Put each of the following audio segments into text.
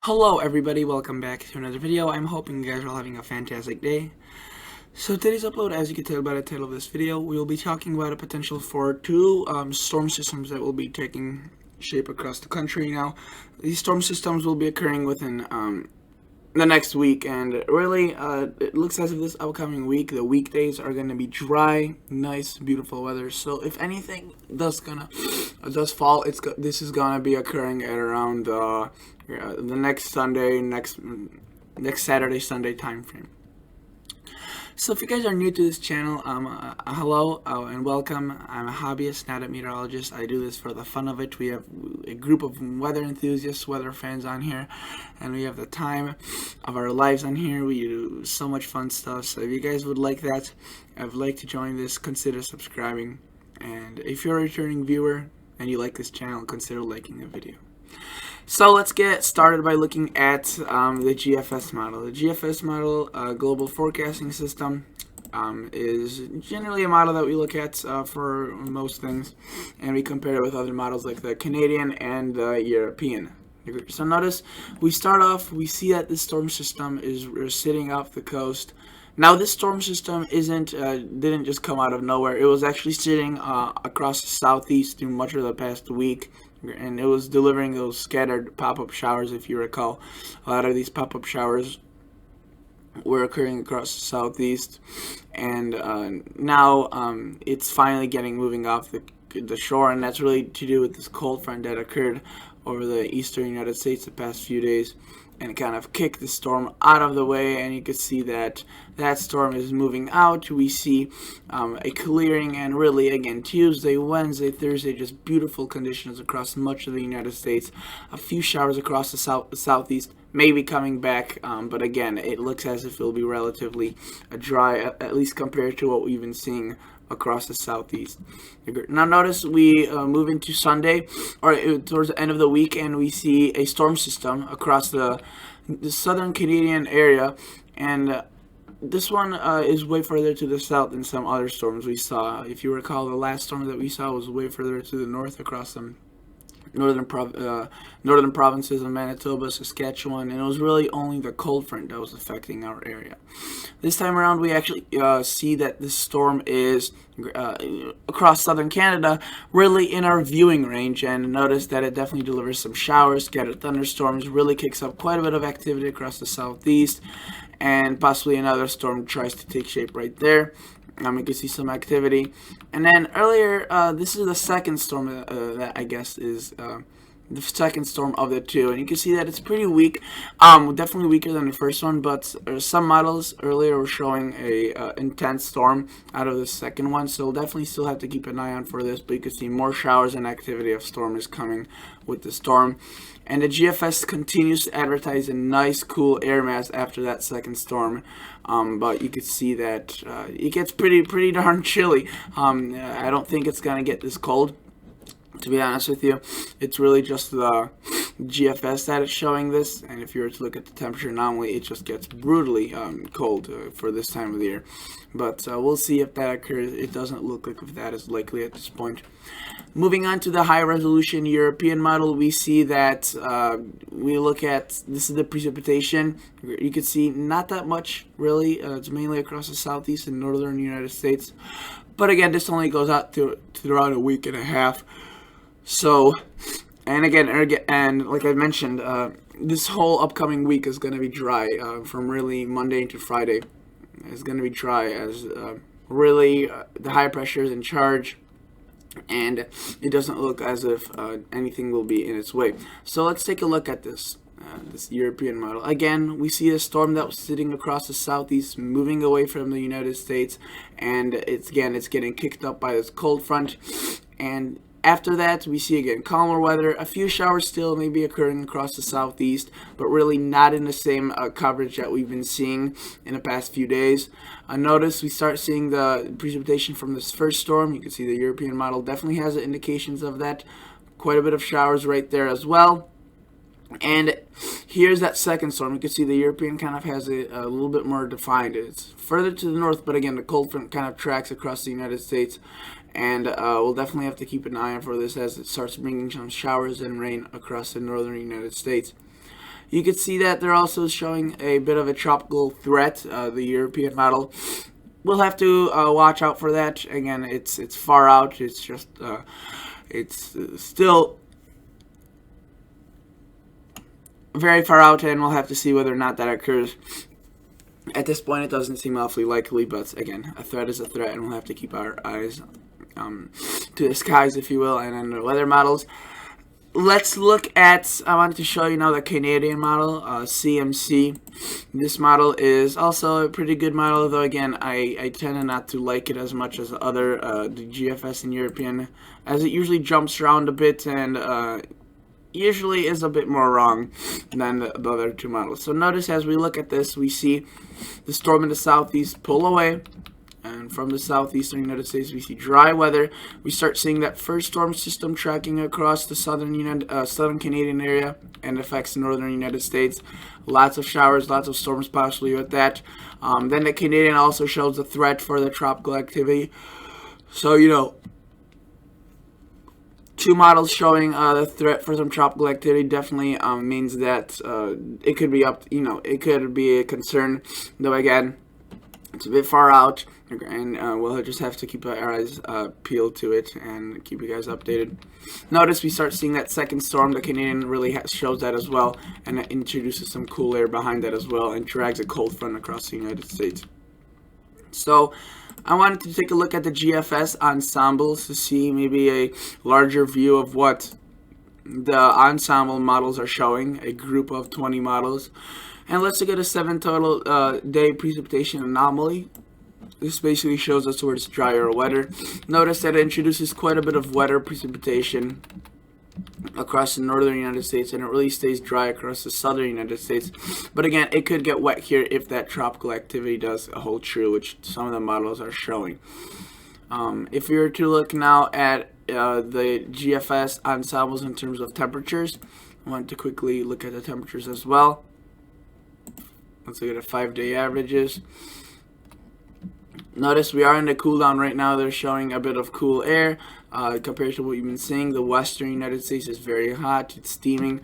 Hello everybody, welcome back to another video. I'm hoping you guys are all having a fantastic day. So today's upload, as you can tell by the title of this video, we will be talking about a potential for two storm systems that will be taking shape across the country. Now, these storm systems will be occurring within the next week, and really it looks as if this upcoming week the weekdays are going to be dry, nice, beautiful weather. So if anything does fall, this is gonna be occurring at around the next Saturday Sunday time frame. So if you guys are new to this channel, hello and welcome. I'm a hobbyist, not a meteorologist. I do this for the fun of it. We have a group of weather enthusiasts, weather fans on here, and we have the time of our lives on here. We do so much fun stuff. So if you guys would like that, I would like to join this, consider subscribing. And if you're a returning viewer and you like this channel, consider liking the video. So let's get started by looking at the GFS model. The GFS model, Global Forecasting System, is generally a model that we look at for most things, and we compare it with other models like the Canadian and the European. So notice, we start off, we see that this storm system is sitting off the coast. Now this storm system didn't just come out of nowhere. It was actually sitting across the southeast through much of the past week, and it was delivering those scattered pop-up showers. If you recall, a lot of these pop-up showers were occurring across the southeast, and now it's finally moving off the shore, and that's really to do with this cold front that occurred over the eastern United States the past few days, and kind of kicked the storm out of the way. And you can see that that storm is moving out. We see a clearing, and really again Tuesday, Wednesday, Thursday, just beautiful conditions across much of the United States. A few showers across the southeast may be coming back, but again it looks as if it will be relatively dry, at least compared to what we've been seeing across the southeast. Now notice we move into Sunday, or towards the end of the week, and we see a storm system across the southern Canadian area, and this one is way further to the south than some other storms we saw. If you recall, the last storm that we saw was way further to the north across some northern provinces of Manitoba, Saskatchewan, and it was really only the cold front that was affecting our area. This time around, we actually see that this storm is across southern Canada, really in our viewing range, and notice that it definitely delivers some showers, scattered thunderstorms, really kicks up quite a bit of activity across the southeast, and possibly another storm tries to take shape right there. You can see some activity. And then earlier, this is the second storm that I guess is the second storm of the two. And you can see that it's pretty weak, definitely weaker than the first one, but some models earlier were showing a intense storm out of the second one. So we'll definitely still have to keep an eye on for this, but you can see more showers and activity of storm is coming with the storm. And the GFS continues to advertise a nice cool air mass after that second storm, but you can see that it gets pretty darn chilly. I don't think it's gonna get this cold, to be honest with you. It's really just the GFS that is showing this, and if you were to look at the temperature anomaly, it just gets brutally cold for this time of the year. But we'll see if that occurs. It doesn't look like if that is likely at this point. Moving on to the high resolution European model, we see that we look at, this is the precipitation. You can see not that much really. It's mainly across the southeast and northern United States, but again this only goes out throughout a week and a half. So, and again, and like I mentioned, this whole upcoming week is going to be dry, from really Monday to Friday. It's going to be dry as really the high pressure is in charge, and it doesn't look as if anything will be in its way. So let's take a look at this European model. Again, we see a storm that was sitting across the southeast, moving away from the United States, and it's getting kicked up by this cold front. And after that, we see again calmer weather. A few showers still may be occurring across the southeast, but really not in the same coverage that we've been seeing in the past few days. Notice we start seeing the precipitation from this first storm. You can see the European model definitely has indications of that. Quite a bit of showers right there as well. And here's that second storm. You can see the European kind of has a little bit more defined. It's further to the north, but again, the cold front kind of tracks across the United States. And we'll definitely have to keep an eye out for this as it starts bringing some showers and rain across the northern United States. You can see that they're also showing a bit of a tropical threat, the European model. We'll have to watch out for that. Again, it's far out. It's just it's still very far out, and we'll have to see whether or not that occurs. At this point, it doesn't seem awfully likely, but again, a threat is a threat, and we'll have to keep our eyes to the skies, if you will, and on the weather models. Let's look at, I wanted to show you now the Canadian model, CMC. This model is also a pretty good model, though again, I tend not to like it as much as the other, the GFS and European, as it usually jumps around a bit and usually is a bit more wrong than the other two models. So notice as we look at this, we see the storm in the southeast pull away. And from the southeastern United States, we see dry weather. We start seeing that first storm system tracking across the southern Canadian area and affects the northern United States. Lots of showers, lots of storms possibly with that. Then the Canadian also shows a threat for the tropical activity. So, you know, two models showing the threat for some tropical activity definitely means that it could be it could be a concern. Though again, it's a bit far out, and we'll just have to keep our eyes peeled to it and keep you guys updated. Notice we start seeing that second storm. The Canadian really shows that as well, and it introduces some cool air behind that as well, and drags a cold front across the United States. So I wanted to take a look at the GFS ensembles to see maybe a larger view of what the ensemble models are showing, a group of 20 models. And let's look at a 7 total day precipitation anomaly. This basically shows us where it's drier or wetter. Notice that it introduces quite a bit of wetter precipitation across the northern United States, and it really stays dry across the southern United States. But again, it could get wet here if that tropical activity does hold true, which some of the models are showing. If we were to look now at the GFS ensembles in terms of temperatures, I want to quickly look at the temperatures as well. Let's look at the 5-day averages. Notice we are in the cool down right now. They're showing a bit of cool air compared to what you've been seeing. The western United States is very hot. It's steaming.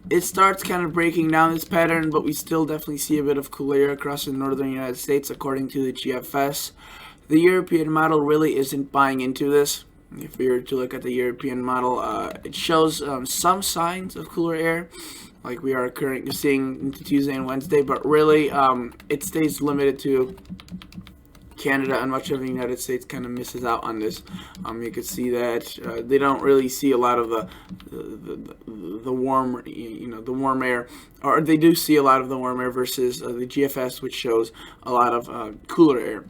It starts kind of breaking down this pattern, but we still definitely see a bit of cool air across the northern United States according to the GFS. The European model really isn't buying into this. If we were to look at the European model, it shows some signs of cooler air, like we are currently seeing into Tuesday and Wednesday, but really it stays limited to Canada, and much of the United States kind of misses out on this. You can see that they don't really see a lot of the warm, the warm air, or they do see a lot of the warm air versus the GFS, which shows a lot of cooler air.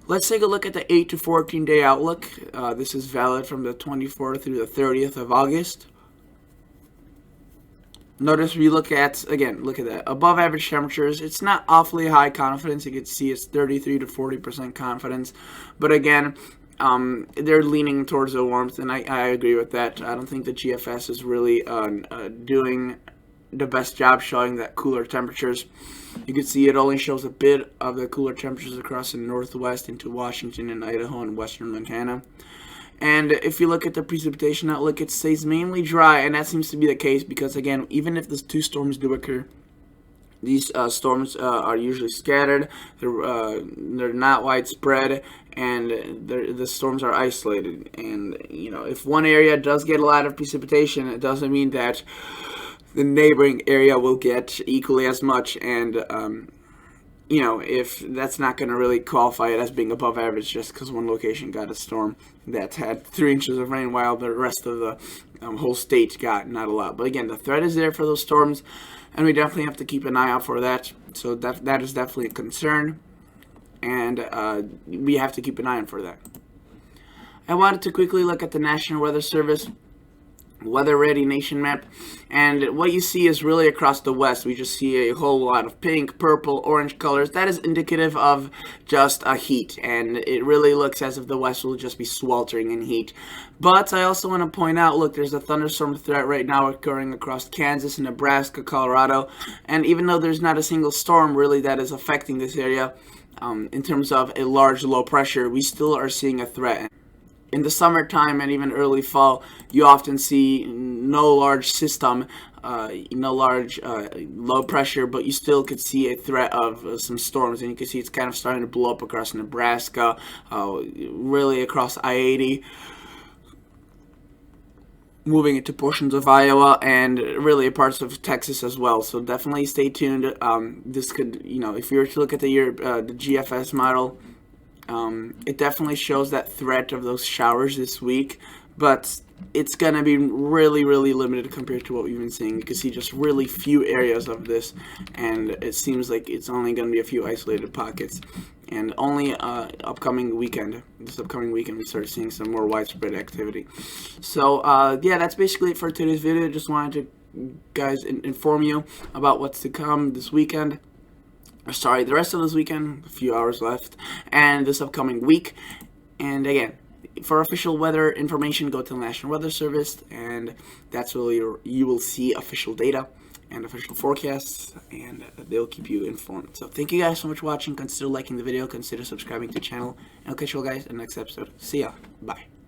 Let's take a look at the 8 to 14 day outlook. This is valid from the 24th through the 30th of August. Notice we look at that. Above average temperatures, it's not awfully high confidence. You can see it's 33 to 40% confidence. But again, they're leaning towards the warmth, and I agree with that. I don't think the GFS is really doing the best job showing that cooler temperatures. You can see it only shows a bit of the cooler temperatures across the northwest into Washington and Idaho and western Montana. And if you look at the precipitation outlook, it stays mainly dry, and that seems to be the case because, again, even if the two storms do occur, these storms are usually scattered. They're not widespread, and the storms are isolated. And, if one area does get a lot of precipitation, it doesn't mean that the neighboring area will get equally as much, and if that's not going to really qualify it as being above average just because one location got a storm that had 3 inches of rain while the rest of the whole state got not a lot. But again, the threat is there for those storms, and we definitely have to keep an eye out for that. So that is definitely a concern, and we have to keep an eye out for that. I wanted to quickly look at the National Weather Service Weather Ready Nation map, and what you see is really across the west. We just see a whole lot of pink, purple, orange colors. That is indicative of just a heat, and it really looks as if the west will just be sweltering in heat. But I also want to point out, look, there's a thunderstorm threat right now occurring across Kansas, Nebraska, Colorado, and even though there's not a single storm really that is affecting this area in terms of a large low pressure, we still are seeing a threat. in the summertime and even early fall, you often see no large system, no large low pressure, but you still could see a threat of some storms, and you can see it's kind of starting to blow up across Nebraska, really across I-80, moving into portions of Iowa and really parts of Texas as well. So definitely stay tuned. This could, if you were to look at the GFS model, it definitely shows that threat of those showers this week, but it's going to be really, really limited compared to what we've been seeing. You can see just really few areas of this, and it seems like it's only going to be a few isolated pockets. And only this upcoming weekend, we start seeing some more widespread activity. So, yeah, that's basically it for today's video. Just wanted to, guys, inform you about what's to come this weekend. Sorry, the rest of this weekend, a few hours left, and this upcoming week. And again, for official weather information, go to the National Weather Service, and that's where you will see official data and official forecasts, and they'll keep you informed. So thank you guys so much for watching. Consider liking the video, consider subscribing to the channel, and I'll catch you all guys in the next episode. See ya. Bye.